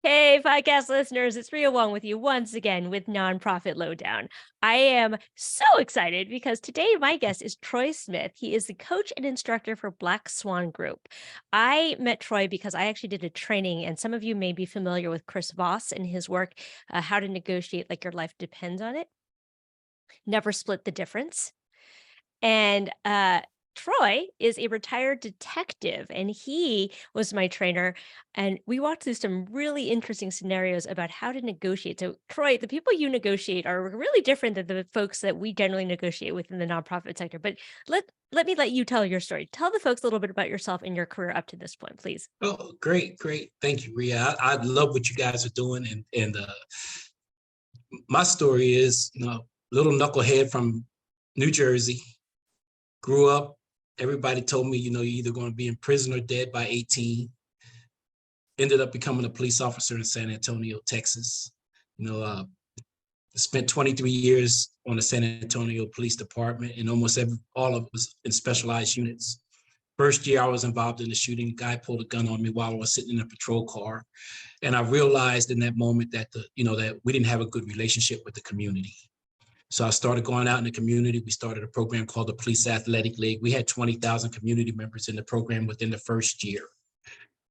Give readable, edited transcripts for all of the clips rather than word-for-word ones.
Hey, podcast listeners, it's Ria Wong with you once again with Nonprofit Lowdown. I am so excited because today my guest is Troy Smith. He is the coach and instructor for Black Swan Group. I met Troy because I actually did a training, and some of you may be familiar with Chris Voss and his work, How to Negotiate Like Your Life Depends on It. Never split the difference. And Troy is a retired detective, and he was my trainer. And we walked through some really interesting scenarios about how to negotiate. So, Troy, the people you negotiate are really different than the folks that we generally negotiate with in the nonprofit sector. But let me let you tell your story. Tell the folks a little bit about yourself and your career up to this point, please. Oh, great. Thank you, Ria. I love what you guys are doing. And my story is, little knucklehead from New Jersey, grew up. Everybody told me, you're either going to be in prison or dead by 18. Ended up becoming a police officer in San Antonio, Texas. Spent 23 years on the San Antonio Police Department, and all of it was in specialized units. First year I was involved in the shooting, a guy pulled a gun on me while I was sitting in a patrol car. And I realized in that moment that that we didn't have a good relationship with the community. So I started going out in the community. We started a program called the Police Athletic League. We had 20,000 community members in the program within the first year.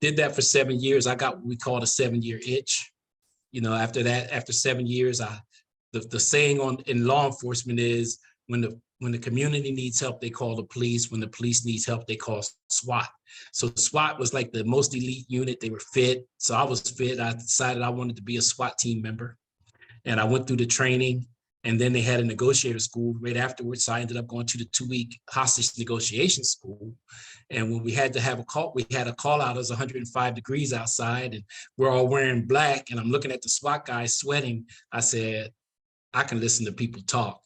Did that for 7 years. I got what we called a 7-year itch. After that, after 7 years, the saying in law enforcement is when the community needs help, they call the police. When the police needs help, they call SWAT. So SWAT was like the most elite unit. They were fit. So I was fit. I decided I wanted to be a SWAT team member. And I went through the training. And then they had a negotiator school right afterwards. So I ended up going to the 2-week hostage negotiation school. And when we had to have we had a call out. It was 105 degrees outside, and we're all wearing black. And I'm looking at the SWAT guys sweating. I said, I can listen to people talk.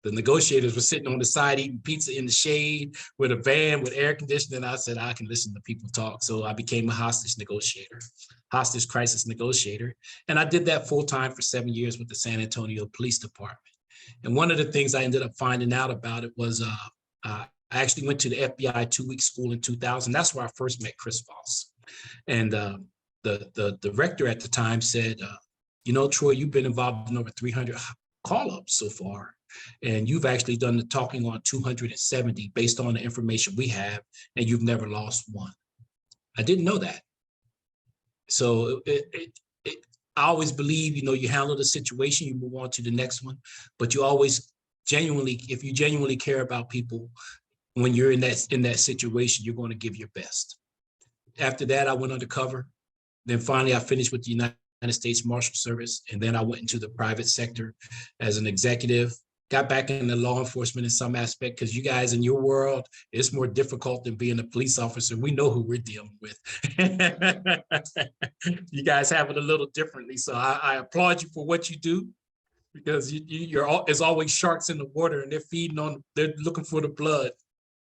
The negotiators were sitting on the side eating pizza in the shade with a van with air conditioning. I said, I can listen to people talk. So I became a hostage crisis negotiator. And I did that full time for 7 years with the San Antonio Police Department. And one of the things I ended up finding out about it was I actually went to the FBI 2-week school in 2000. That's where I first met Chris Voss. And the director at the time said, Troy, you've been involved in over 300 call-ups so far. And you've actually done the talking on 270 based on the information we have, and you've never lost one. I didn't know that. So I always believe, you handle the situation, you move on to the next one, but you always if you genuinely care about people, when you're in that situation, you're going to give your best. After that, I went undercover. Then finally, I finished with the United States Marshal Service, and then I went into the private sector as an executive. Got back into law enforcement in some aspect because you guys in your world, it's more difficult than being a police officer. We know who we're dealing with. You guys have it a little differently. So I applaud you for what you do, because there's always sharks in the water, and they're looking for the blood.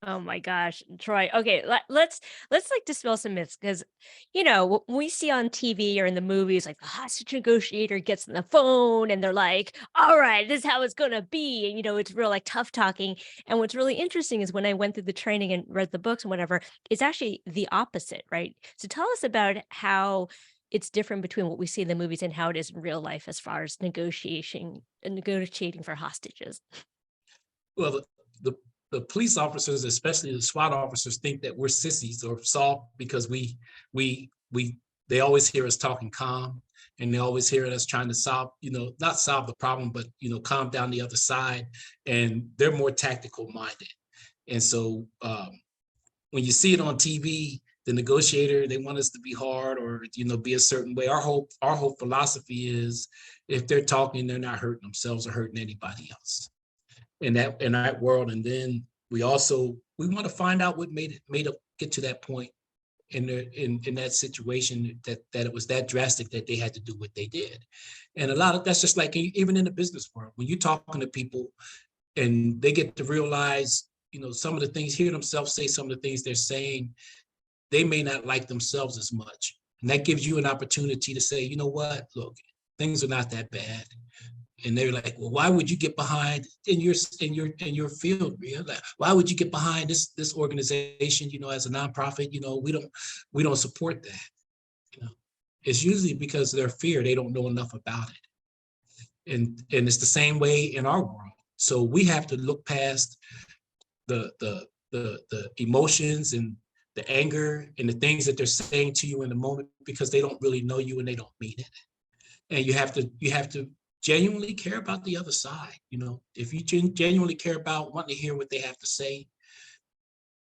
Oh my gosh, Troy. Okay, let's like dispel some myths, because what we see on TV or in the movies, like the hostage negotiator gets on the phone and they're like, "All right, this is how it's gonna be," and it's real like tough talking. And what's really interesting is when I went through the training and read the books and whatever, it's actually the opposite, right? So tell us about how it's different between what we see in the movies and how it is in real life as far as negotiating for hostages. Well, the police officers, especially the SWAT officers, think that we're sissies or soft because they always hear us talking calm, and they always hear us trying to solve, not solve the problem, but calm down the other side. And they're more tactical minded. And so when you see it on TV, the negotiator, they want us to be hard or be a certain way. Our whole philosophy is, if they're talking, they're not hurting themselves or hurting anybody else in that world. And then we want to find out what made it get to that point in that situation, that it was that drastic that they had to do what they did. And a lot of that's just like even in the business world, when you're talking to people and they get to realize, some of the things, hear themselves say some of the things they're saying, they may not like themselves as much. And that gives you an opportunity to say, you know what, look, things are not that bad. And they're like, well, why would you get behind in your field? Like, why would you get behind this organization? As a nonprofit, we don't support that. It's usually because of their fear. They don't know enough about it, and it's the same way in our world. So we have to look past the emotions and the anger and the things that they're saying to you in the moment, because they don't really know you and they don't mean it. And you have to genuinely care about the other side. If you genuinely care about wanting to hear what they have to say,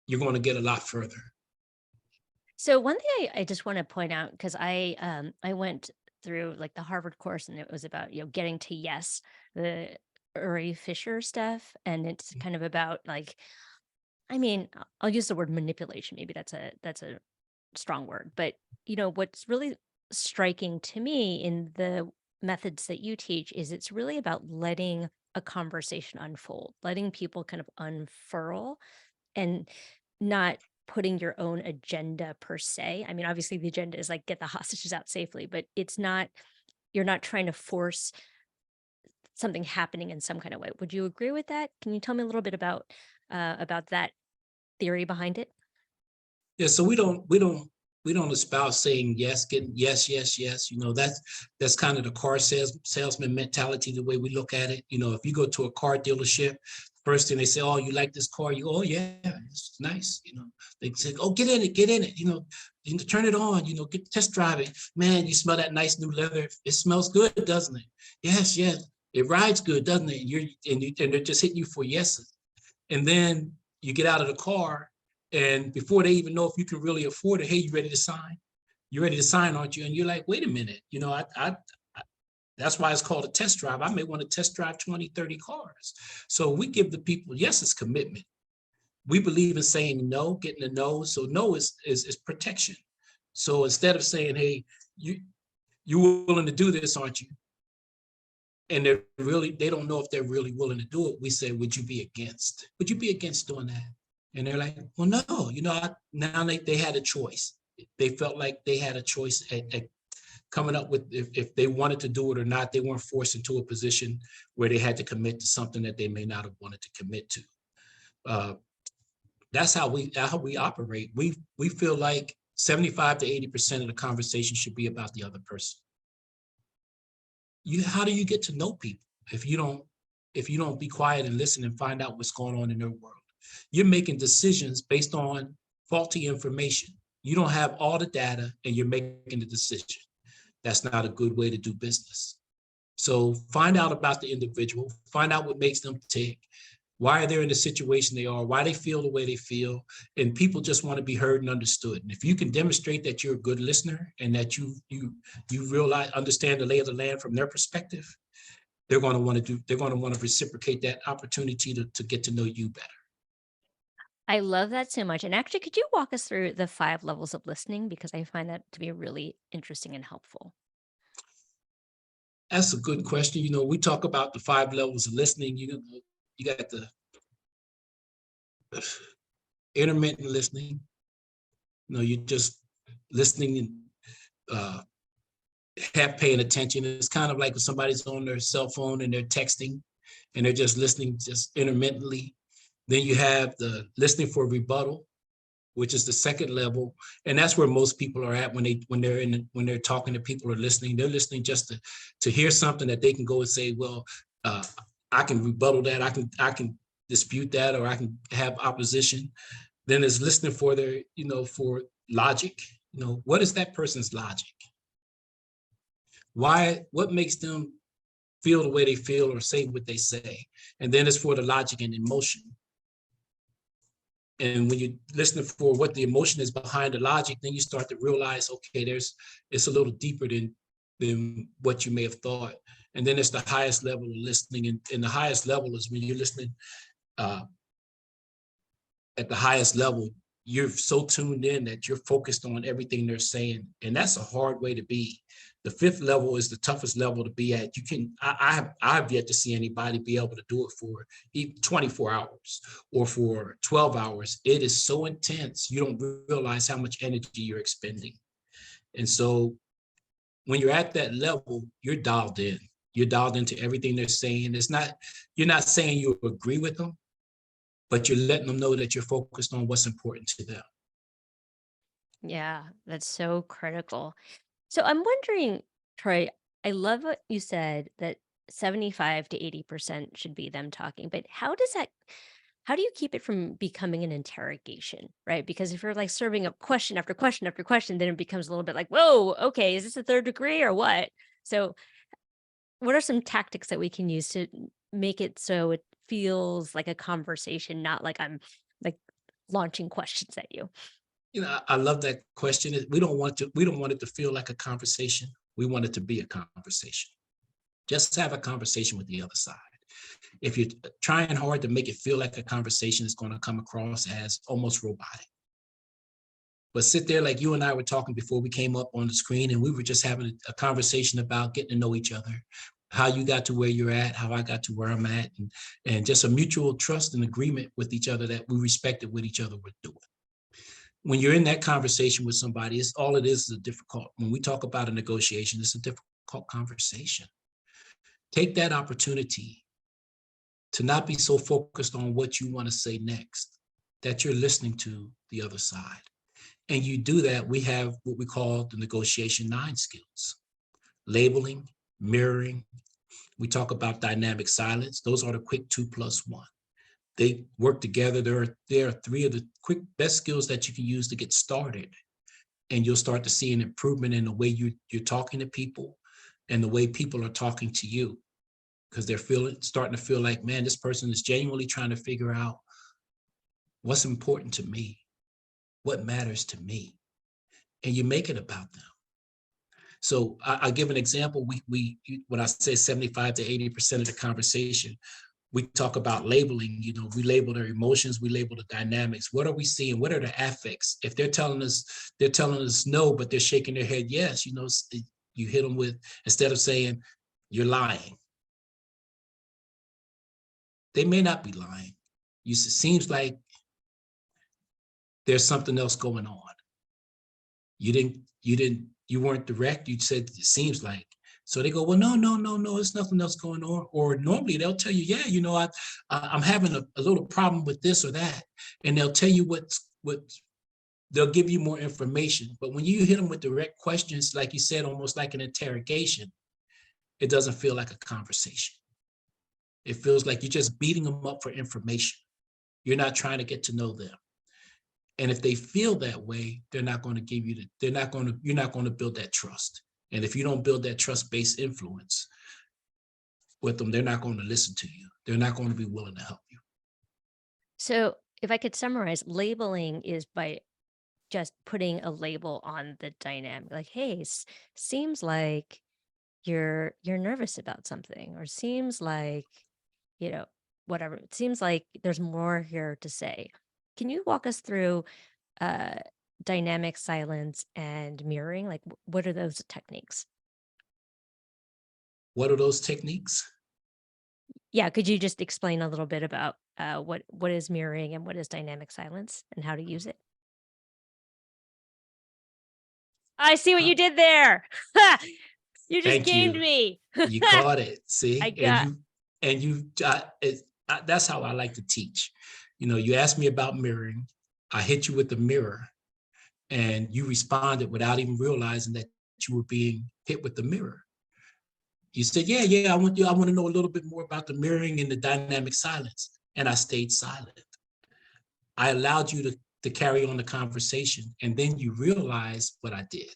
you're going to get a lot further. So one thing I just want to point out, because I went through like the Harvard course, and it was about getting to yes, the Uri Fisher stuff, and it's kind of about like, I mean, I'll use the word manipulation. Maybe that's a strong word, but what's really striking to me in the methods that you teach is it's really about letting a conversation unfold, letting people kind of unfurl, and not putting your own agenda per se. I mean, obviously the agenda is like get the hostages out safely, but it's not, you're not trying to force something happening in some kind of way. Would you agree with that? Can you tell me a little bit about that theory behind it? Yeah, so we don't espouse saying yes, getting yes, yes, yes. That's kind of the car salesman mentality, the way we look at it. If you go to a car dealership, first thing they say, oh, you like this car? You go, oh yeah, it's nice. They say, oh, get in it. Turn it on. Test drive it. Man, you smell that nice new leather. It smells good, doesn't it? Yes, yes. It rides good, doesn't it? And they're just hitting you for yeses. And then you get out of the car, and before they even know if you can really afford it, hey, you ready to sign? You're ready to sign, aren't you? And you're like, wait a minute, that's why it's called a test drive. I may want to test drive 20, 30 cars. So we give the people, yes, it's commitment. We believe in saying no, getting a no. So no is protection. So instead of saying, hey, you're willing to do this, aren't you? And they don't know if they're really willing to do it. We say, would you be against doing that? And they're like, well, no, now they had a choice. They felt like they had a choice at coming up with if they wanted to do it or not. They weren't forced into a position where they had to commit to something that they may not have wanted to commit to. That's how we operate. We feel like 75 to 80% of the conversation should be about the other person. How do you get to know people if you don't be quiet and listen and find out what's going on in their world? You're making decisions based on faulty information. You don't have all the data and you're making the decision. That's not a good way to do business. So find out about the individual, find out what makes them tick, why they're in the situation they are, why they feel the way they feel. And people just want to be heard and understood. And if you can demonstrate that you're a good listener and that you realize, understand the lay of the land from their perspective, they're going to want to reciprocate that opportunity to get to know you better. I love that so much. And actually, could you walk us through the 5 levels of listening? Because I find that to be really interesting and helpful. That's a good question. We talk about the 5 levels of listening. You got the intermittent listening. You're just listening and half paying attention. It's kind of like if somebody's on their cell phone and they're texting and they're just listening just intermittently. Then you have the listening for rebuttal, which is the second level, and that's where most people are at when they're talking to people or listening. They're listening just to hear something that they can go and say, well, I can rebuttal that, I can dispute that, or I can have opposition. Then it's listening for their, for logic. What is that person's logic? What makes them feel the way they feel or say what they say? And then it's for the logic and emotion. And when you listen for what the emotion is behind the logic, then you start to realize, okay, it's a little deeper than what you may have thought. And then it's the highest level of listening. And the highest level is when you're listening at the highest level, you're so tuned in that you're focused on everything they're saying. And that's a hard way to be. The 5th level is the toughest level to be at. I've yet to see anybody be able to do it for 24 hours or for 12 hours. It is so intense. You don't realize how much energy you're expending. And so when you're at that level, you're dialed in. You're dialed into everything they're saying. You're not saying you agree with them, but you're letting them know that you're focused on what's important to them. Yeah, that's so critical. So I'm wondering, Troy, I love what you said that 75 to 80% should be them talking, but how do you keep it from becoming an interrogation, right? Because if you're like serving up question after question after question, then it becomes a little bit like, whoa, okay, is this a third degree or what? So, what are some tactics that we can use to make it so it feels like a conversation, not like I'm like launching questions at you? I love that question. We don't want it to feel like a conversation. We want it to be a conversation. Just have a conversation with the other side. If you're trying hard to make it feel like a conversation, it's going to come across as almost robotic. But sit there like you and I were talking before we came up on the screen, and we were just having a conversation about getting to know each other, how you got to where you're at, how I got to where I'm at, and just a mutual trust and agreement with each other that we respected what each other were doing. When you're in that conversation with somebody, it is a difficult. When we talk about a negotiation, it's a difficult conversation. Take that opportunity to not be so focused on what you want to say next, that you're listening to the other side. And you do that, we have what we call the negotiation 9 skills: labeling, mirroring. We talk about dynamic silence. Those are the quick 2+1. They work together. There are 3 of the quick best skills that you can use to get started. And you'll start to see an improvement in the way you're talking to people and the way people are talking to you, because they're starting to feel like, man, this person is genuinely trying to figure out what's important to me, what matters to me, and you make it about them. So I'll give an example. When I say 75 to 80% of the conversation, we talk about labeling. We label their emotions, we label the dynamics. What are we seeing? What are the affects? If they're telling us no, but they're shaking their head yes, you hit them with, instead of saying you're lying, they may not be lying. It seems like there's something else going on. You weren't direct. You said it seems like. So they go, well, no, there's nothing else going on. Or normally they'll tell you, yeah, I'm having a little problem with this or that, and they'll tell you what they'll give you more information. But when you hit them with direct questions, like you said, almost like an interrogation, it doesn't feel like a conversation. It feels like you're just beating them up for information. You're not trying to get to know them. And if they feel that way, you're not going to build that trust. And if you don't build that trust-based influence with them, they're not going to listen to you. They're not going to be willing to help you. So, if I could summarize, labeling is by just putting a label on the dynamic. Like, hey, seems like you're nervous about something, or seems like, you know, whatever. It seems like there's more here to say. Can you walk us through uh dynamic silence and mirroring? Like, what are those techniques? What are those techniques? Yeah, could you just explain a little bit about what is mirroring and what is dynamic silence and how to use it? I see what Uh, you did there. Ha! You just Thank gamed you. me. You caught it. I See, got that's how I like to teach. You asked me about mirroring. I hit you with the mirror, and you responded without even realizing that you were being hit with the mirror. You said, yeah, I want to know a little bit more about the mirroring and the dynamic silence. And I stayed silent. I allowed you to carry on the conversation. And then you realize what I did.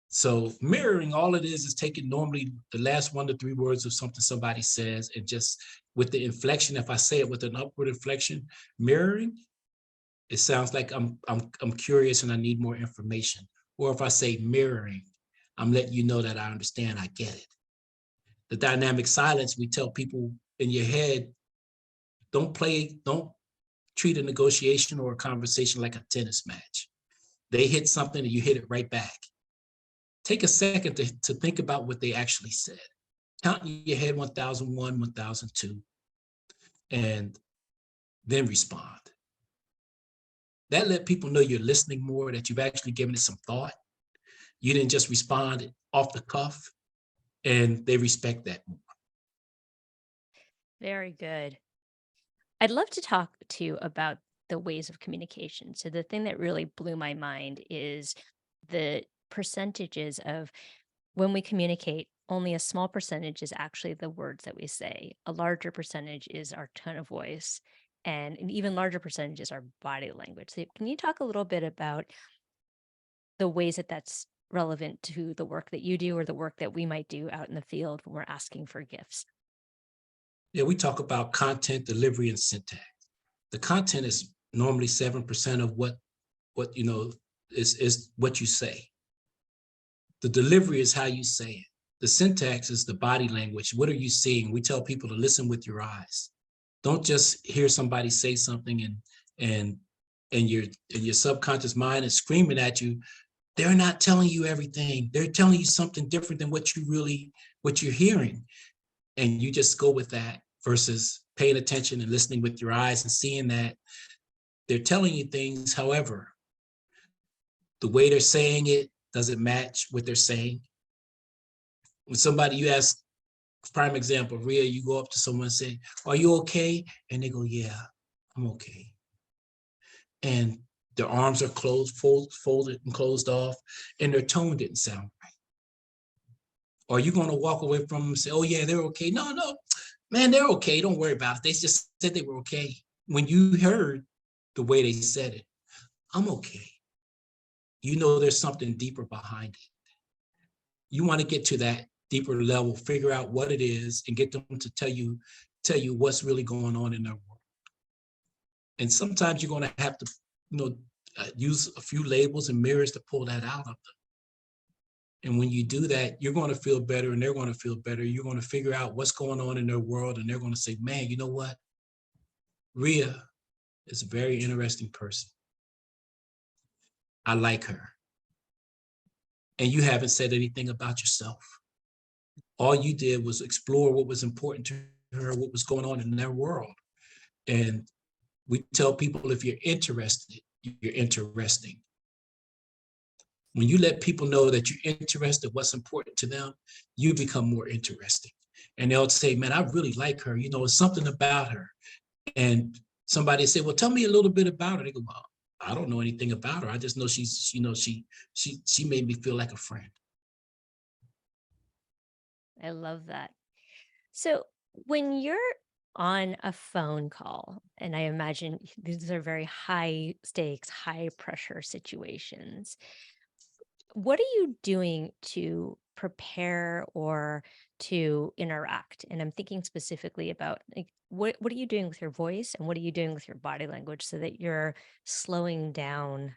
So mirroring, all it is taking normally the last 1 to 3 words of something somebody says, and just with the inflection, if I say it with an upward inflection, mirroring, it sounds like I'm curious and I need more information. Or if I say mirroring, I'm letting you know that I understand, I get it. The dynamic silence, we tell people in your head, don't treat a negotiation or a conversation like a tennis match. They hit something and you hit it right back. Take a second to think about what they actually said. Count in your head 1001, 1002, and then respond. That let people know you're listening more, that you've actually given it some thought. You didn't just respond off the cuff. and they respect that. Very good. I'd love to talk to you about the ways of communication. So the thing that really blew my mind is the percentages of when we communicate, only a small percentage is actually the words that we say. A larger percentage is our tone of voice, and an even larger percentage is our body language. So can you talk a little bit about the ways that that's relevant to the work that you do or the work that we might do out in the field when we're asking for gifts? Yeah, we talk about content, delivery, and syntax. The content is normally 7% of what you know is what you say. The delivery is how you say it. The syntax is the body language. What are you seeing? We tell people to listen with your eyes. Don't just hear somebody say something and your subconscious mind is screaming at you. They're not telling you everything. They're telling you something different than what you're hearing. And you just go with that versus paying attention and listening with your eyes and seeing that they're telling you things. However, the way they're saying it doesn't match what they're saying. When somebody you ask, prime example, Rhea, you go up to someone and say, "Are you okay?" And they go, "Yeah, I'm okay." And their arms are closed, folded and closed off, and their tone didn't sound right. Or are you going to walk away from them and say, "Oh yeah, they're okay"? No, no, man, they're okay. Don't worry about it. They just said they were okay. When you heard the way they said it, "I'm okay," you know there's something deeper behind it. You want to get to that deeper level, figure out what it is, and get them to tell you what's really going on in their world. And sometimes you're going to have to, use a few labels and mirrors to pull that out of them. And when you do that, you're going to feel better and they're going to feel better. You're going to figure out what's going on in their world and they're going to say, "Man, you know what? Rhea is a very interesting person. I like her." And you haven't said anything about yourself. All you did was explore what was important to her, what was going on in their world. And we tell people, if you're interested, you're interesting. When you let people know that you're interested, what's important to them, you become more interesting. And they'll say, "Man, I really like her. It's something about her." And somebody say, "Well, tell me a little bit about her." They go, "Well, I don't know anything about her. I just know she made me feel like a friend." I love that. So when you're on a phone call, and I imagine these are very high stakes, high pressure situations, what are you doing to prepare or to interact? And I'm thinking specifically about like what are you doing with your voice and what are you doing with your body language so that you're slowing down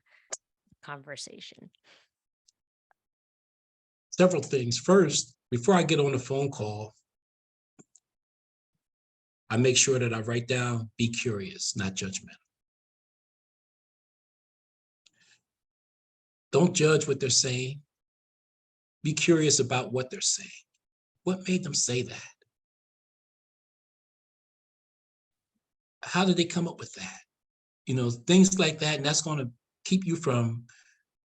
conversation? Several things. First, before I get on the phone call, I make sure that I write down, be curious, not judgmental. Don't judge what they're saying. Be curious about what they're saying. What made them say that? How did they come up with that? Things like that. And that's going to keep you from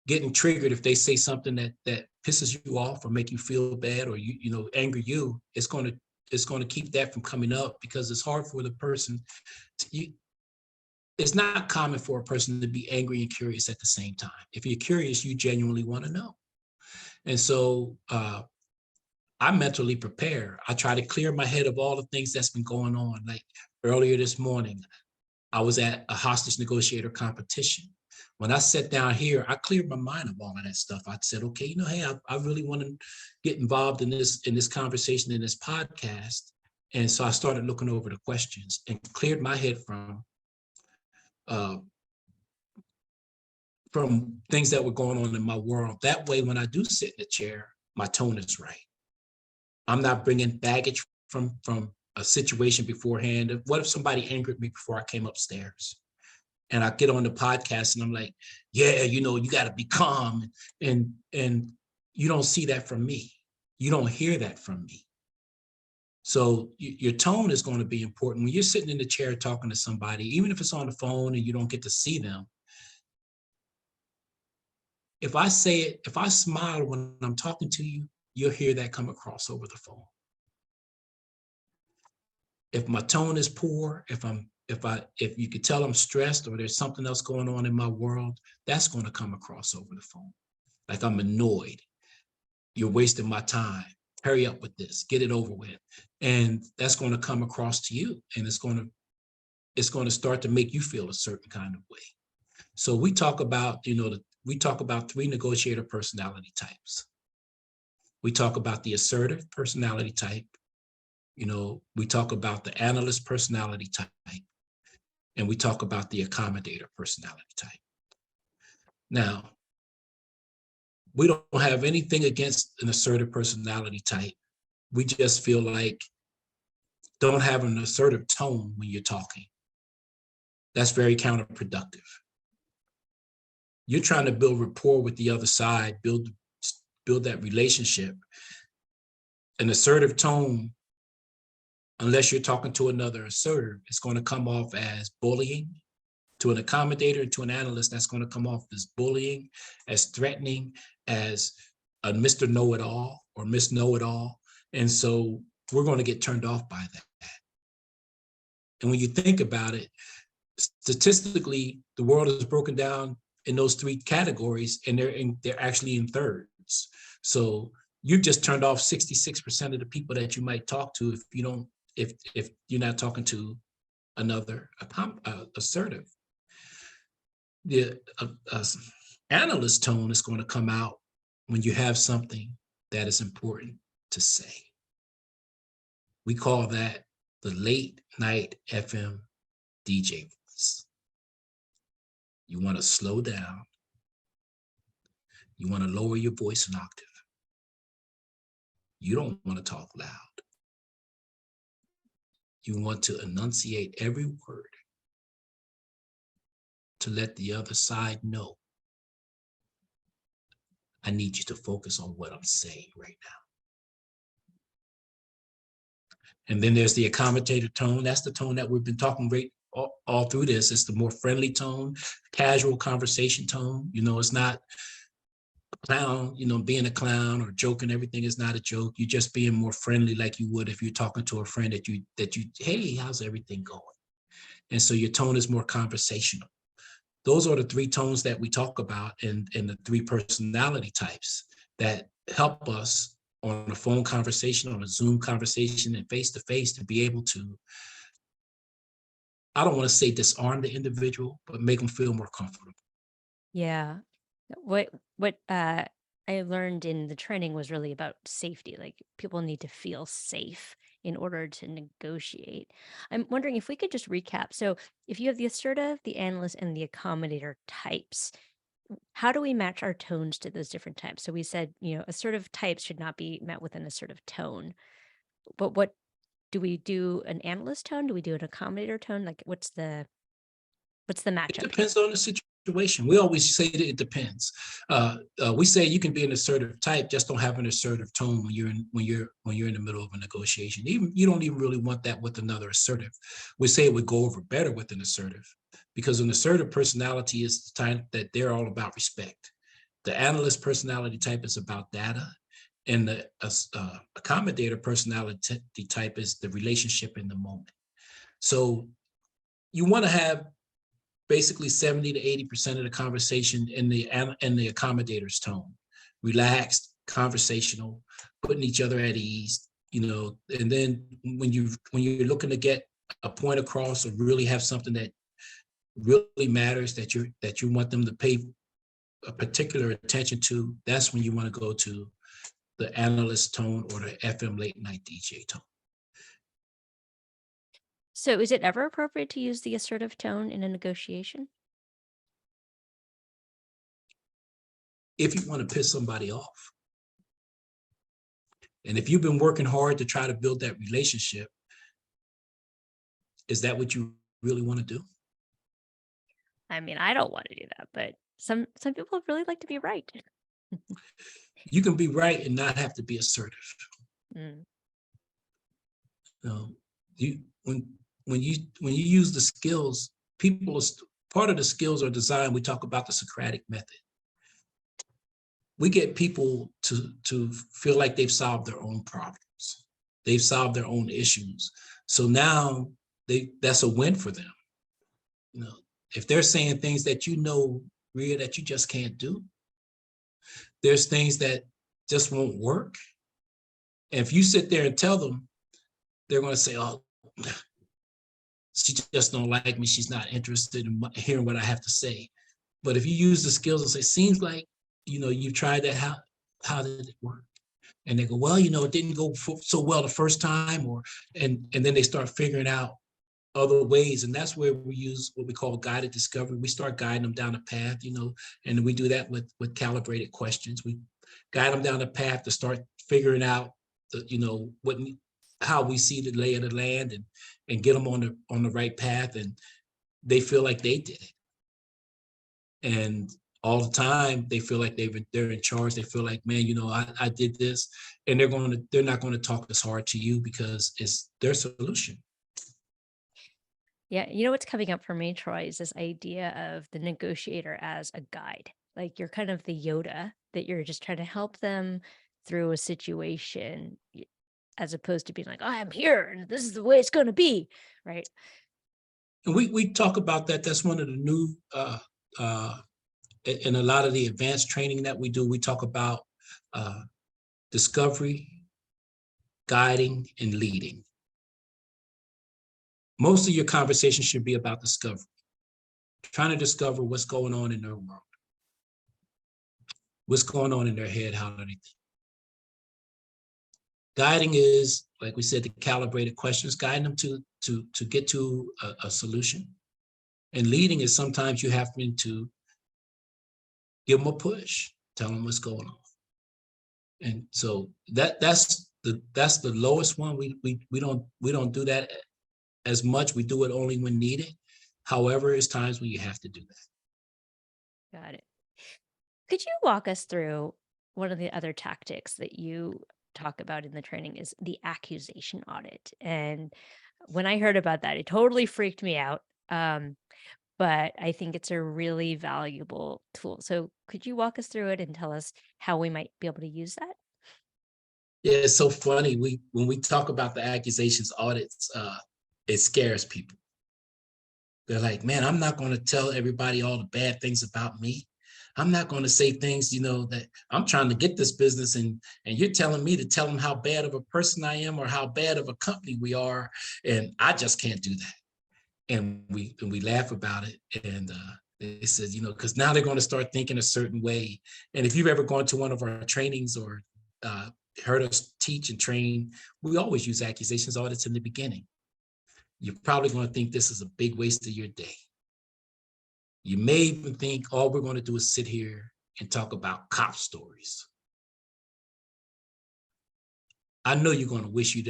getting triggered if they say something that pisses you off or make you feel bad or anger you. It's going to keep that from coming up because it's hard for the person it's not common for a person to be angry and curious at the same time. If you're curious, you genuinely want to know. And so I mentally prepare. I try to clear my head of all the things that's been going on. Like earlier this morning, I was at a hostage negotiator competition. When I sat down here, I cleared my mind of all of that stuff. I said, "Okay, hey, I really want to get involved in this conversation, in this podcast." And so I started looking over the questions and cleared my head uh, from things that were going on in my world. That way, when I do sit in the chair, my tone is right. I'm not bringing baggage from a situation beforehand. What if somebody angered me before I came upstairs? And I get on the podcast and I'm like, "Yeah, you got to be calm." And you don't see that from me. You don't hear that from me. So your tone is going to be important. When you're sitting in the chair talking to somebody, even if it's on the phone and you don't get to see them, if I say it, if I smile when I'm talking to you, you'll hear that come across over the phone. If my tone is poor, if you could tell I'm stressed or there's something else going on in my world, that's going to come across over the phone. Like I'm annoyed. You're wasting my time. Hurry up with this. Get it over with. And that's going to come across to you. And it's going to start to make you feel a certain kind of way. So we talk about, we talk about 3 negotiator personality types. We talk about the assertive personality type. We talk about the analyst personality type, and we talk about the accommodator personality type. Now, we don't have anything against an assertive personality type. We just feel like don't have an assertive tone when you're talking. That's very counterproductive. You're trying to build rapport with the other side, build that relationship. An assertive tone, unless you're talking to another assertive, it's going to come off as bullying. To an accommodator and to an analyst, that's going to come off as bullying, as threatening, as a Mr. Know-it-all or Miss Know-it-all. And so we're going to get turned off by that. And when you think about it, statistically, the world is broken down in those 3 categories, and they're actually in thirds. So you've just turned off 66% of the people that you might talk to if you're not talking to another assertive. The analyst tone is going to come out when you have something that is important to say. We call that the late night FM DJ voice. You want to slow down. You want to lower your voice an octave. You don't want to talk loud. You want to enunciate every word to let the other side know, I need you to focus on what I'm saying right now. And then there's the accommodator tone. That's the tone that we've been talking all through this. It's the more friendly tone, casual conversation tone. It's not clown, being a clown or joking. Everything is not a joke. You're just being more friendly, like you would if you're talking to a friend that you, hey, how's everything going? And so your tone is more conversational. Those are the 3 tones that we talk about in the 3 personality types that help us on a phone conversation, on a Zoom conversation, and face-to-face to be able to, I don't want to say disarm the individual, but make them feel more comfortable. Yeah. What I learned in the training was really about safety. Like people need to feel safe in order to negotiate. I'm wondering if we could just recap. So if you have the assertive, the analyst, and the accommodator types, how do we match our tones to those different types? So we said, assertive types should not be met with an assertive tone. But what do we do? An analyst tone? Do we do an accommodator tone? Like what's the It matchup here? depends on the situation. We always say that it depends. We say you can be an assertive type, just don't have an assertive tone when you're in the middle of a negotiation. Even you don't even really want that with another assertive. We say it would go over better with an assertive, because an assertive personality is the type that they're all about respect. The analyst personality type is about data, and the accommodator personality type is the relationship in the moment. So you want to have basically 70 to 80% of the conversation in the accommodator's tone, relaxed, conversational, putting each other at ease, and then when you're looking to get a point across or really have something that really matters that you want them to pay a particular attention to, that's when you want to go to the analyst tone or the FM late night DJ tone. So is it ever appropriate to use the assertive tone in a negotiation? If you want to piss somebody off. And if you've been working hard to try to build that relationship, is that what you really want to do? I mean, I don't want to do that, but some people really like to be right. You can be right and not have to be assertive. Mm. When you use the skills, part of the skills are designed. We talk about the Socratic method. we get people to feel like they've solved their own problems. They've solved their own issues. So now that's a win for them. You know, if they're saying things that Rhea, that you just can't do, there's things that just won't work. And if you sit there and tell them, they're going to say, oh, she just don't like me. She's not interested in hearing what I have to say. But if you use the skills and say, seems like, you've tried that, how did it work? And they go, well, it didn't go so well the first time, and then they start figuring out other ways. And that's where we use what we call guided discovery. We start guiding them down a path, and we do that with calibrated questions. We guide them down the path to start figuring out how we see the lay of the land, and get them on the right path. And they feel like they did it. And all the time they feel like they're in charge. They feel like, man, I did this, and they're not going to talk as hard to you because it's their solution. Yeah, what's coming up for me, Troy, is this idea of the negotiator as a guide. Like you're kind of the Yoda that you're just trying to help them through a situation, as opposed to being like, I'm here and this is the way it's going to be, right? And we talk about that. That's one of the new in a lot of the advanced training that we do. We talk about discovery, guiding, and leading. Most of your conversation should be about discovery, trying to discover what's going on in their world, what's going on in their head, how do they think. Guiding is, like we said, the calibrated questions, guiding them to get to a solution. And leading is sometimes you have to give them a push, tell them what's going on. And so that's the lowest one. We don't do that as much. We do it only when needed. However, there's times when you have to do that. Got it. Could you walk us through one of the other tactics that you talk about in the training is the accusation audit? And when I heard about that, it totally freaked me out. But I think it's a really valuable tool. So could you walk us through it and tell us how we might be able to use that? Yeah, it's so funny. When we talk about the accusations audits, it scares people. They're like, man, I'm not going to tell everybody all the bad things about me. I'm not going to say things, that I'm trying to get this business, and you're telling me to tell them how bad of a person I am or how bad of a company we are, and I just can't do that. And we laugh about it, and they said, because now they're going to start thinking a certain way. And if you've ever gone to one of our trainings or heard us teach and train, we always use accusations audits in the beginning. You're probably going to think this is a big waste of your day. You may even think all we're going to do is sit here and talk about cop stories. I know you're going to wish you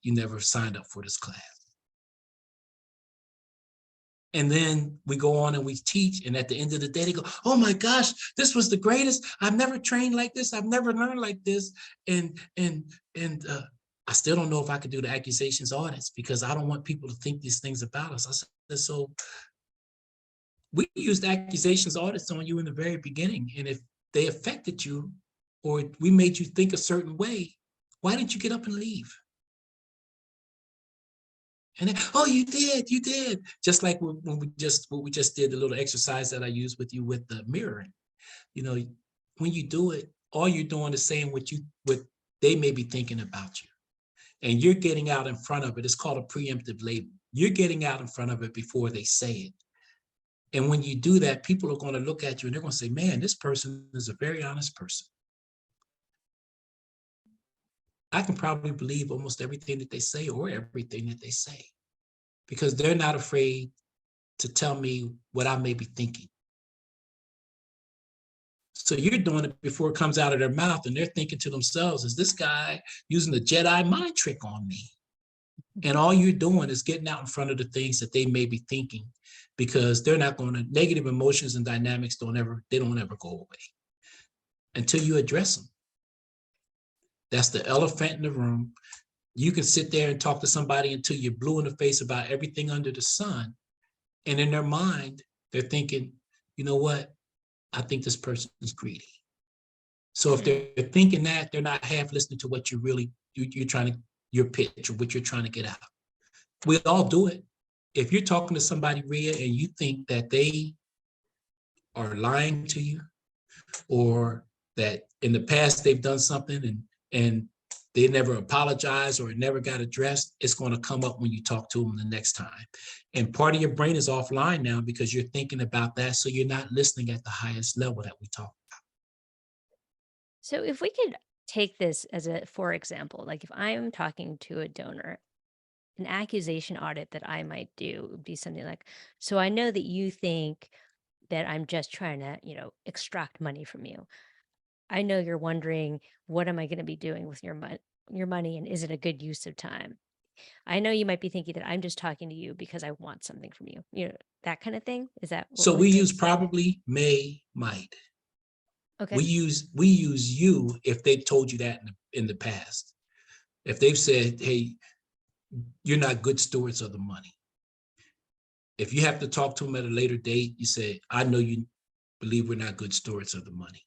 never signed up for this class. And then we go on and we teach, and at the end of the day, they go, oh my gosh, this was the greatest. I've never trained like this. I've never learned like this. And I still don't know if I could do the accusations audits because I don't want people to think these things about us. I said, so we used accusations audits on you in the very beginning. And if they affected you or we made you think a certain way, why didn't you get up and leave? And then, oh, you did. Just like what we just did, the little exercise that I used with you with the mirroring. When you do it, all you're doing is saying what they may be thinking about you. And you're getting out in front of it. It's called a preemptive label. You're getting out in front of it before they say it. And when you do that, people are going to look at you and they're going to say, man, this person is a very honest person. I can probably believe almost everything that they say or everything that they say because they're not afraid to tell me what I may be thinking. So you're doing it before it comes out of their mouth and they're thinking to themselves, is this guy using the Jedi mind trick on me? And all you're doing is getting out in front of the things that they may be thinking because they're not going to, negative emotions and dynamics don't ever go away until you address them. That's the elephant in the room. You can sit there and talk to somebody until you're blue in the face about everything under the sun. And in their mind, they're thinking, you know what? I think this person is greedy. So if they're thinking that, they're not half listening to what you're trying to, your pitch or what you're trying to get out. We all do it. If you're talking to somebody, Rhea, and you think that they are lying to you, or that in the past they've done something and they never apologized or it never got addressed, it's going to come up when you talk to them the next time. And part of your brain is offline now because you're thinking about that, so you're not listening at the highest level that we talk. So if we could take this as a for example, like if I'm talking to a donor, an accusation audit that I might do would be something like, so I know that you think that I'm just trying to, extract money from you. I know you're wondering, what am I going to be doing with your money, and is it a good use of time? I know you might be thinking that I'm just talking to you because I want something from you. That kind of thing. Is that what So we're we hearing? use probably, may, might. Okay. We use you if they've told you that in the past. If they've said, hey, you're not good stewards of the money. If you have to talk to them at a later date, you say, I know you believe we're not good stewards of the money.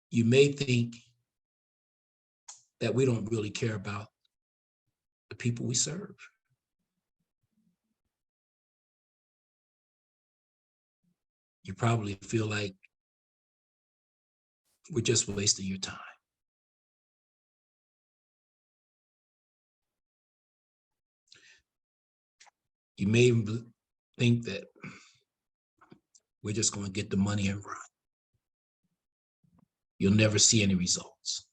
You may think that we don't really care about the people we serve. You probably feel like we're just wasting your time. You may even think that we're just going to get the money and run. You'll never see any results.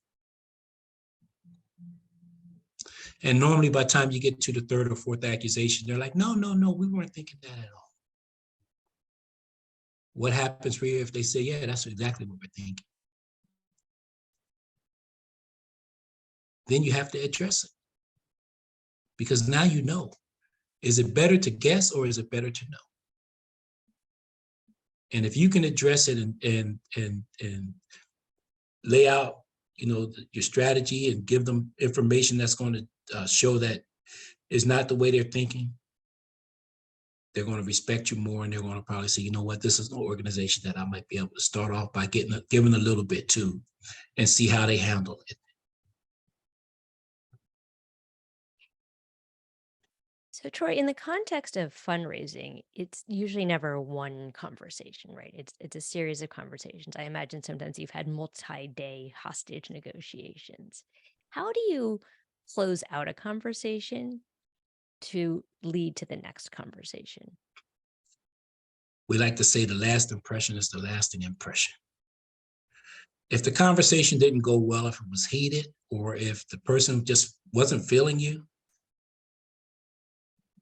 And normally by the time you get to the third or fourth accusation, they're like, no, we weren't thinking that at all. What happens for you if they say, yeah, that's exactly what we're thinking? Then you have to address it. Because now you know. Is it better to guess or is it better to know? And if you can address it and lay out, your strategy and give them information that's going to show that is not the way they're thinking, they're going to respect you more, and they're going to probably say, you know what, this is an organization that I might be able to start off by giving a little bit to, and see how they handle it. So, Troy, in the context of fundraising, it's usually never one conversation, right? It's a series of conversations. I imagine sometimes you've had multi-day hostage negotiations. How do you close out a conversation to lead to the next conversation? We like to say the last impression is the lasting impression. If the conversation didn't go well, if it was heated, or if the person just wasn't feeling you,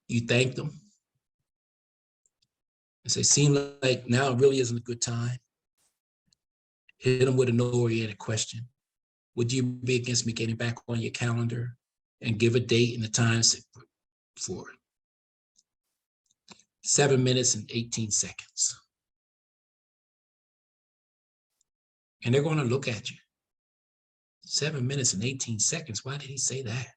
you thank them and say, seem like now it really isn't a good time. Hit them with a no-oriented question. Would you be against me getting back on your calendar and give a date and a time for 7 minutes and 18 seconds? And they're going to look at you. 7 minutes and 18 seconds. Why did he say that?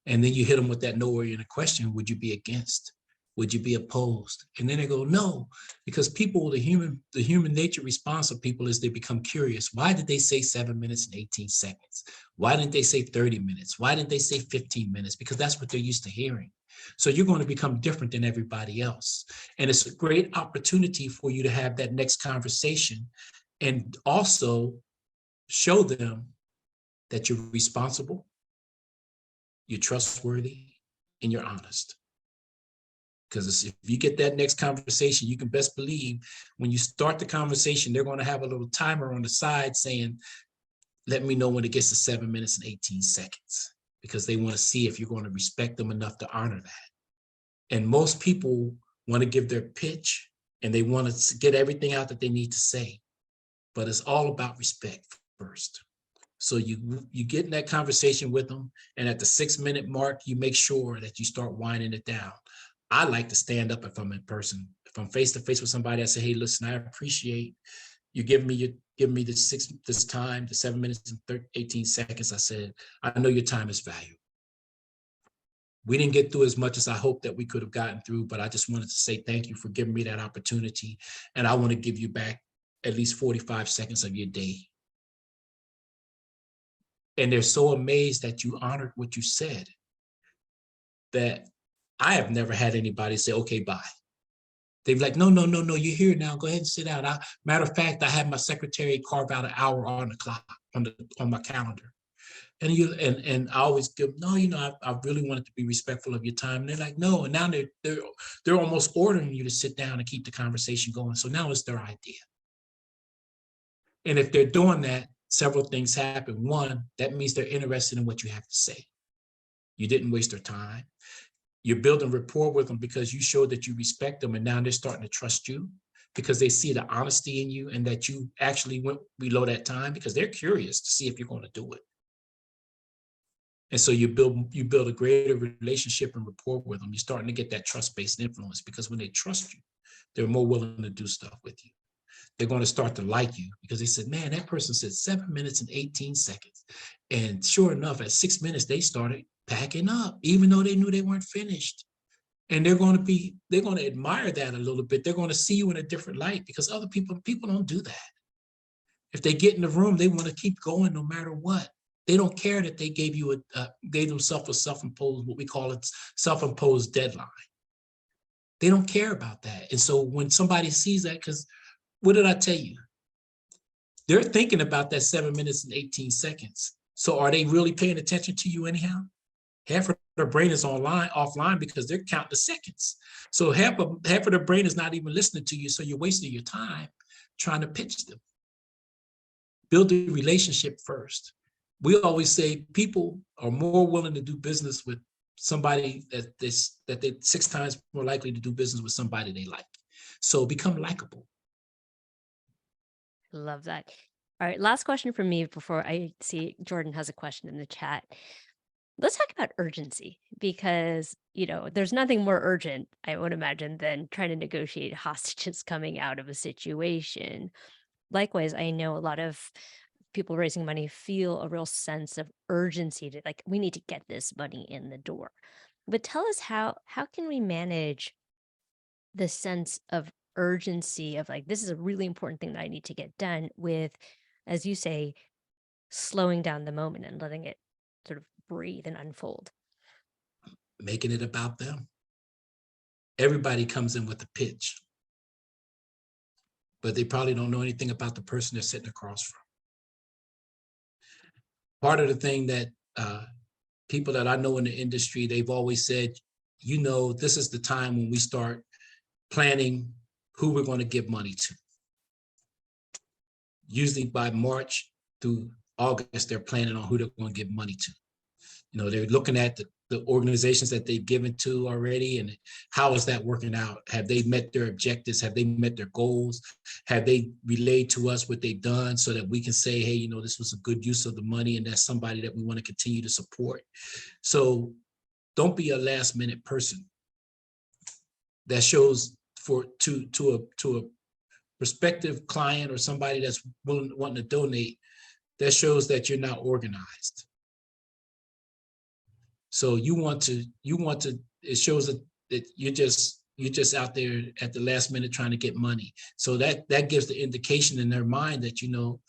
And then you hit them with that no-oriented question. Would you be against? Would you be opposed? And then they go, no, because people, the human nature response of people is they become curious. Why did they say 7 minutes and 18 seconds? Why didn't they say 30 minutes? Why didn't they say 15 minutes? Because that's what they're used to hearing. So you're going to become different than everybody else. And it's a great opportunity for you to have that next conversation and also show them that you're responsible, you're trustworthy, and you're honest. Because if you get that next conversation, you can best believe when you start the conversation, they're going to have a little timer on the side saying, let me know when it gets to 7 minutes and 18 seconds, because they want to see if you're going to respect them enough to honor that. And most people want to give their pitch and they want to get everything out that they need to say, but it's all about respect first. So you get in that conversation with them, and at the 6 minute mark, you make sure that you start winding it down. I like to stand up if I'm in person. If I'm face to face with somebody, I say, hey, listen, I appreciate you giving me this time, the 7 minutes and 18 seconds. I said, I know your time is valuable. We didn't get through as much as I hoped that we could have gotten through, but I just wanted to say thank you for giving me that opportunity. And I want to give you back at least 45 seconds of your day. And they're so amazed that you honored what you said that I have never had anybody say, okay, bye. They'd be like, no, you're here now. Go ahead and sit down. Matter of fact, I had my secretary carve out an hour on the clock on my calendar. And I always give, no, I really wanted to be respectful of your time. And they're like, no. And now they're almost ordering you to sit down and keep the conversation going. So now it's their idea. And if they're doing that, several things happen. One, that means they're interested in what you have to say. You didn't waste their time. You're building rapport with them because you showed that you respect them, and now they're starting to trust you because they see the honesty in you and that you actually went below that time because they're curious to see if you're going to do it. And so you build a greater relationship and rapport with them. You're starting to get that trust-based influence because when they trust you, they're more willing to do stuff with you. They're going to start to like you because they said, man, that person said 7 minutes and 18 seconds. And sure enough, at 6 minutes, they started packing up, even though they knew they weren't finished. And they're going to admire that a little bit. They're going to see you in a different light because other people don't do that. If they get in the room, they want to keep going no matter what. They don't care that they gave themselves a self-imposed, what we call it, self-imposed deadline. They don't care about that. And so when somebody sees that, because what did I tell you? They're thinking about that 7 minutes and 18 seconds. So are they really paying attention to you anyhow? Half of their brain is offline because they're counting the seconds. So half of their brain is not even listening to you. So you're wasting your time trying to pitch them. Build a relationship first. We always say people are more willing to do business with somebody that they're 6 times more likely to do business with somebody they like. So become likable. Love that. All right, last question from me before I see Jordan has a question in the chat. Let's talk about urgency because, there's nothing more urgent, I would imagine, than trying to negotiate hostages coming out of a situation. Likewise, I know a lot of people raising money feel a real sense of urgency to like, we need to get this money in the door. But tell us how can we manage the sense of urgency of like, this is a really important thing that I need to get done with, as you say, slowing down the moment and letting it sort of breathe and unfold. Making it about them. Everybody comes in with a pitch, but they probably don't know anything about the person they're sitting across from. Part of the thing that people that I know in the industry, they've always said, this is the time when we start planning who we're going to give money to. Usually by March through August, they're planning on who they're going to give money to. They're looking at the organizations that they've given to already and how is that working out? Have they met their objectives? Have they met their goals? Have they relayed to us what they've done so that we can say, hey, this was a good use of the money and that's somebody that we want to continue to support. So don't be a last minute person. That shows to a prospective client or somebody that's wanting to donate, that shows that you're not organized. So you want to, it shows that you're just out there at the last minute trying to get money. So that gives the indication in their mind that,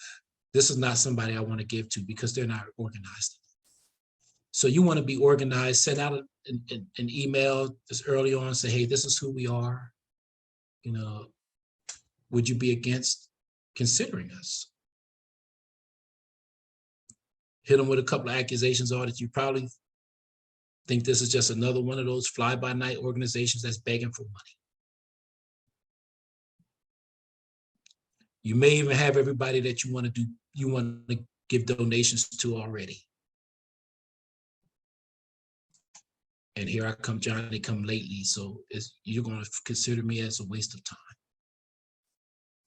this is not somebody I want to give to because they're not organized. So you want to be organized, send out an email just early on, say, hey, this is who we are. Would you be against considering us? Hit them with a couple of accusations or that you probably think this is just another one of those fly-by-night organizations that's begging for money. You may even have everybody that you want to give donations to already. And here I come, Johnny come lately, so you're going to consider me as a waste of time.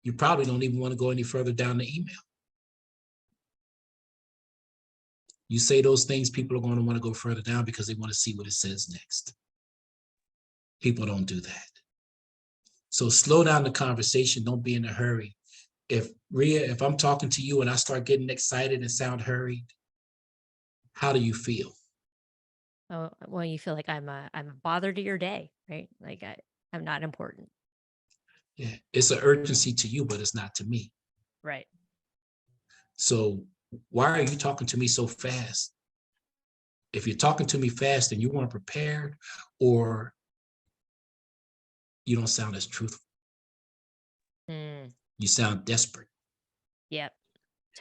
You probably don't even want to go any further down the email. You say those things, people are going to want to go further down because they want to see what it says next. People don't do that. So slow down the conversation. Don't be in a hurry. If I'm talking to you and I start getting excited and sound hurried, how do you feel? Oh, well, you feel like I'm a bother to your day, right? Like I'm not important. Yeah, it's an urgency to you, but it's not to me. Right. So why are you talking to me so fast? If you're talking to me fast, then you weren't prepared, or you don't sound as truthful. Mm, You sound desperate. yep.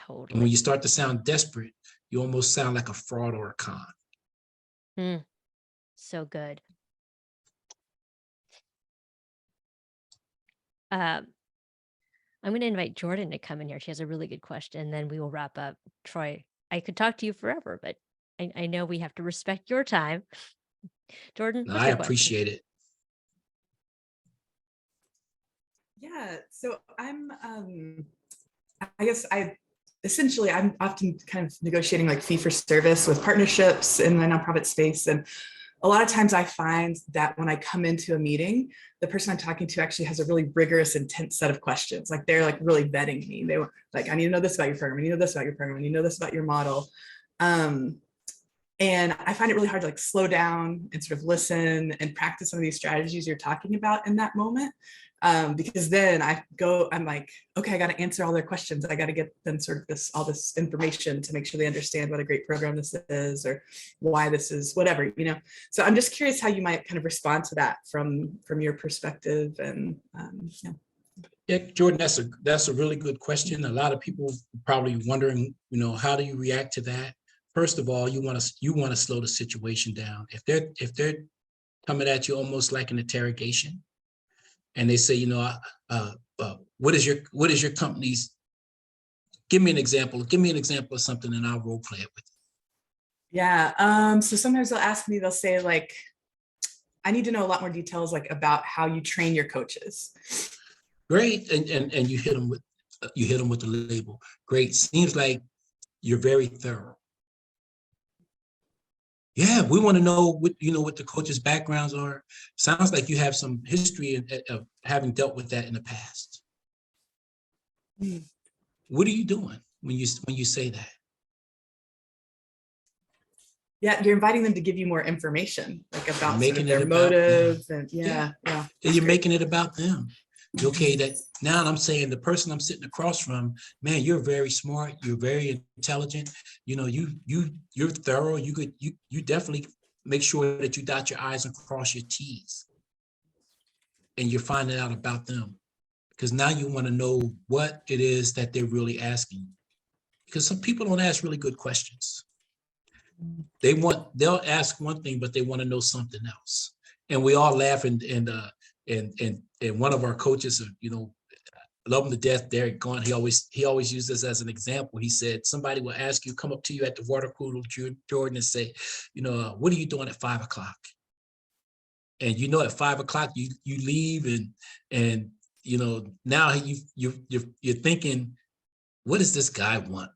And when Totally. you start to sound desperate, you almost sound like a fraud or a con. Mm, so good. Um, I'm going to invite Jordan to come in here. She has a really good question, and then we will wrap up. Troy, I could talk to you forever, but I know we have to respect your time. Jordan, And what's I your question? appreciate it. Yeah, so I guess I'm often kind of negotiating like fee for service with partnerships in the nonprofit space. And a lot of times I find that when I come into a meeting, the person I'm talking to actually has a really rigorous, intense set of questions. Like they're like really vetting me. They were like, I need to know this about your program. I need to know this about your program. I need to know this about your model. Um, and I find it really hard to like slow down and sort of listen and practice some of these strategies you're talking about in that moment. Because then I'm like, okay, I got to answer all their questions. I got to get them sort of all this information to make sure they understand what a great program this is or why this is whatever, you know? So I'm just curious how you might kind of respond to that from your perspective and, yeah. Yeah, Jordan, that's a really good question. A lot of people probably wondering, how do you react to that? First of all, you want to slow the situation down. If they're coming at you almost like an interrogation, and they say, what is your company's? Give me an example. Give me an example of something, and I'll role play it with you. Yeah. So sometimes they'll ask me, they'll say like, I need to know a lot more details like about how you train your coaches. Great, and you hit them with the label. Great. Seems like you're very thorough. Yeah, we want to know what the coaches' backgrounds are. Sounds like you have some history of having dealt with that in the past. Mm. What are you doing when you say that? Yeah, you're inviting them to give you more information, like You're about sort of making it their about them. motive and yeah. And you're making it about them. Okay, that now I'm saying the person I'm sitting across from, man, you're very smart, you're very intelligent, you're thorough, you definitely make sure that you dot your I's and cross your T's. And you're finding out about them. Because now you want to know what it is that they're really asking. Because some people don't ask really good questions. They'll ask one thing, but they want to know something else. And we all laugh and one of our coaches, love him to death, Derek Gaunt, he always used this as an example. He said, somebody will ask you, come up to you at the water cooler, Jordan, and say, what are you doing at 5:00? And at 5:00 you leave and now you're thinking, what does this guy want?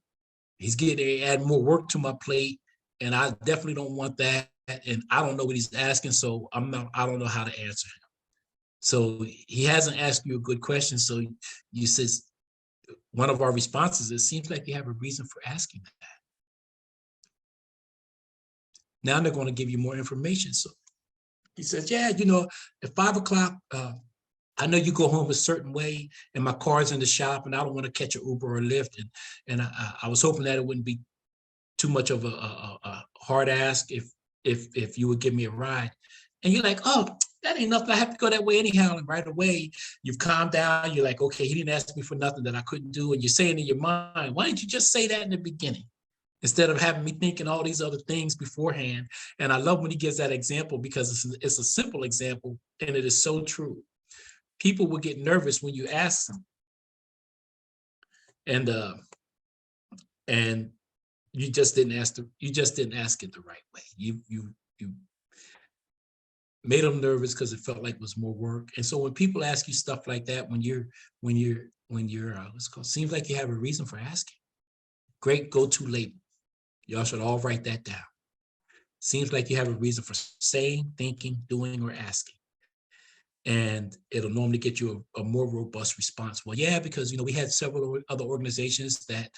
He's getting add more work to my plate, and I definitely don't want that. And I don't know what he's asking, so I don't know how to answer him. So he hasn't asked you a good question. So you says one of our responses, it seems like you have a reason for asking that. Now they're going to give you more information. So he says, yeah, at 5:00, I know you go home a certain way, and my car's in the shop, and I don't want to catch an Uber or a Lyft. And I was hoping that it wouldn't be too much of a hard ask if you would give me a ride. And you're like, oh, that ain't nothing. I have to go that way anyhow. And right away, you've calmed down. You're like, okay, he didn't ask me for nothing that I couldn't do. And you're saying in your mind, why didn't you just say that in the beginning? Instead of having me thinking all these other things beforehand. And I love when he gives that example because it's a simple example and it is so true. People will get nervous when you ask them. And you just didn't ask it the right way. You made them nervous because it felt like it was more work. And so when people ask you stuff like that, when you're what's called, seems like you have a reason for asking. Great go-to label. Y'all should all write that down. Seems like you have a reason for saying, thinking, doing, or asking. And it'll normally get you a more robust response. Well, yeah, because we had several other organizations that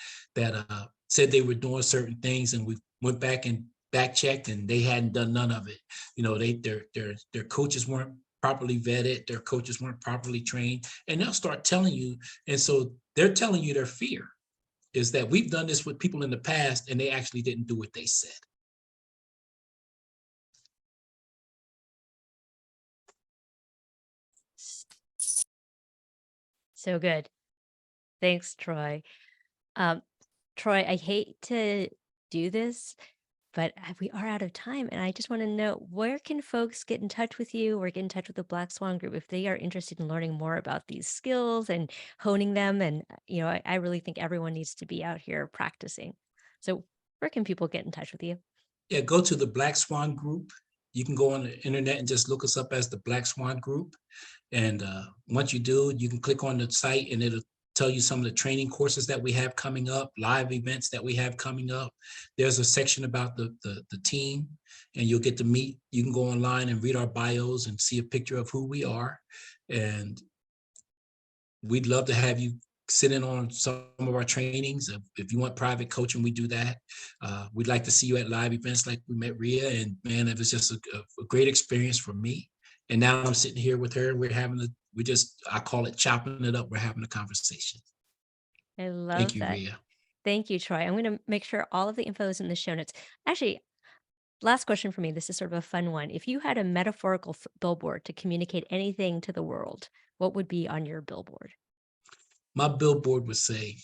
said they were doing certain things, and we went back back checked and they hadn't done none of it. You know, their coaches weren't properly vetted, their coaches weren't properly trained, and they'll start telling you. And so they're telling you their fear is that we've done this with people in the past and they actually didn't do what they said. So good. Thanks, Troy. Troy, I hate to do this, but we are out of time. And I just want to know, where can folks get in touch with you or get in touch with the Black Swan Group if they are interested in learning more about these skills and honing them? And, I really think everyone needs to be out here practicing. So where can people get in touch with you? Yeah, go to the Black Swan Group. You can go on the internet and just look us up as the Black Swan Group. And once you do, you can click on the site and it'll tell you some of the training courses that we have coming up, live events that we have coming up. There's a section about the team, and you'll get to meet. You can go online and read our bios and see a picture of who we are. And we'd love to have you sit in on some of our trainings. If you want private coaching, we do that. We'd like to see you at live events like we met Rhea, and man, it was just a great experience for me. And now I'm sitting here with her. I call it chopping it up. We're having a conversation. I love Thank you, that. Rhea. Thank you, Troy. I'm going to make sure all of the info is in the show notes. Actually, last question for me. This is sort of a fun one. If you had a metaphorical billboard to communicate anything to the world, what would be on your billboard? My billboard would say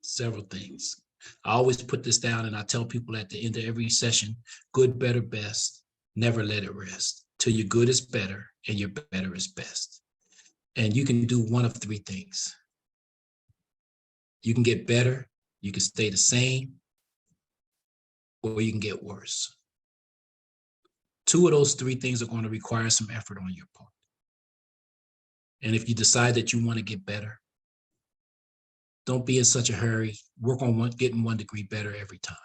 several things. I always put this down and I tell people at the end of every session, good, better, best, never let it rest till your good is better and your better is best. And you can do one of three things. You can get better, you can stay the same, or you can get worse. Two of those three things are going to require some effort on your part. And if you decide that you want to get better, don't be in such a hurry. Work on getting 1 degree better every time.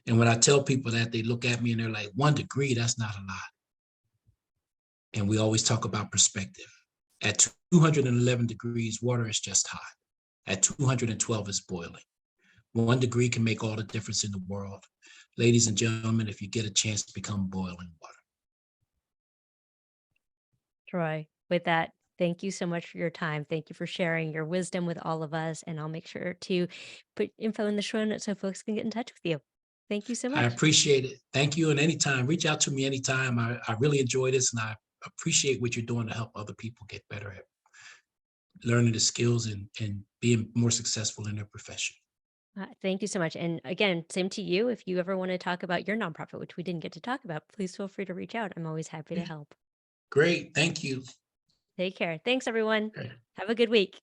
And when I tell people that, they look at me and they're like, 1 degree, that's not a lot. And we always talk about perspective. At 211 degrees, water is just hot. At 212, it's boiling. 1 degree can make all the difference in the world. Ladies and gentlemen, if you get a chance to become boiling water. Troy, with that, thank you so much for your time. Thank you for sharing your wisdom with all of us. And I'll make sure to put info in the show notes so folks can get in touch with you. Thank you so I much. appreciate it. Thank you. And anytime, reach out to me anytime. I really enjoy this and I appreciate what you're doing to help other people get better at learning the skills and being more successful in their profession. Thank you so much. And again, same to you. If you ever want to talk about your nonprofit, which we didn't get to talk about, please feel free to reach out. I'm always happy to help. Great. Thank you. Take care. Thanks, everyone. Okay. Have a good week.